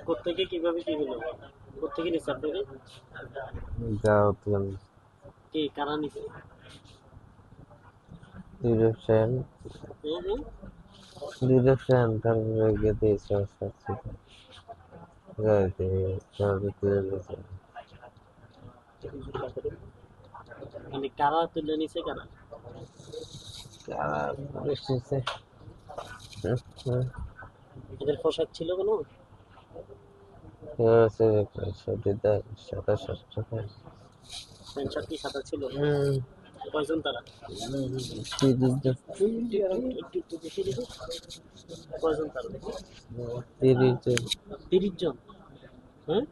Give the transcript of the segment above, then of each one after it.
কোত্থেকে কিভাবে কি হলো? কোত্থেকে নিছে আপনাকে? যাও তুমি কে কারা নিছে? ডিরেকশন হুম হুম। ডিরেকশন তারপরে গিয়ে দিয়েছে সাথে গাড়িতে গাড়িতে দিয়েছে মানে কারা তুলে নিছে কারা? কারা বসেছে এদের পোশাক ছিল কোনো? আছে সটিতে সাথে সাথে প্যান্ট শার্ট কি সাদা ছিল? কয়জন তারা? একটু বেশি দেখি। কয়জন তারা দেখি? 30 30 জন। হ্যাঁ,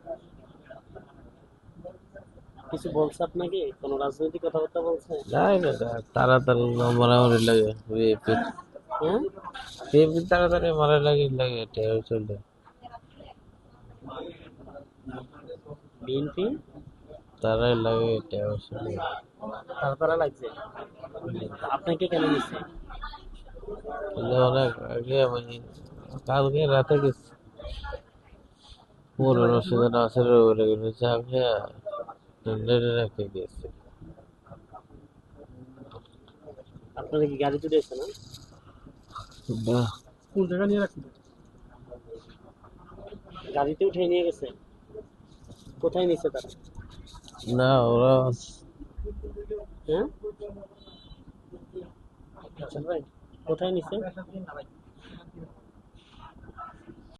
কিছু বলছে আপনাকে? কোনো রাজনৈতিক কথাবার্তা বলছে? নাই না তাড়াতাড়ি মারামারি লাগে বিএপি হ্যাঁ, বিএপি তাড়াতাড়ি মারা লাগে লাগে এটা চলবে বিএনপি তারাই লাগে এটা আসলে তারা তারা লাগছে। আপনাকে কেন নিচ্ছে? অনেক আগে আমি কালকে রাতে গেছি পুরনো সেদিন আসলে ওরে গেলে চা খেয়ে রেখে গেছি আপনারা কি গাড়িতে দিয়েছে না? বাহ কোন জায়গা নিয়ে রাখছিল? গাড়িতে উঠে নিয়ে গেছে? কোথায় নিছে তারা? না ওরা হ্যাঁ, আচ্ছা ভাই, কোথায় নিছে?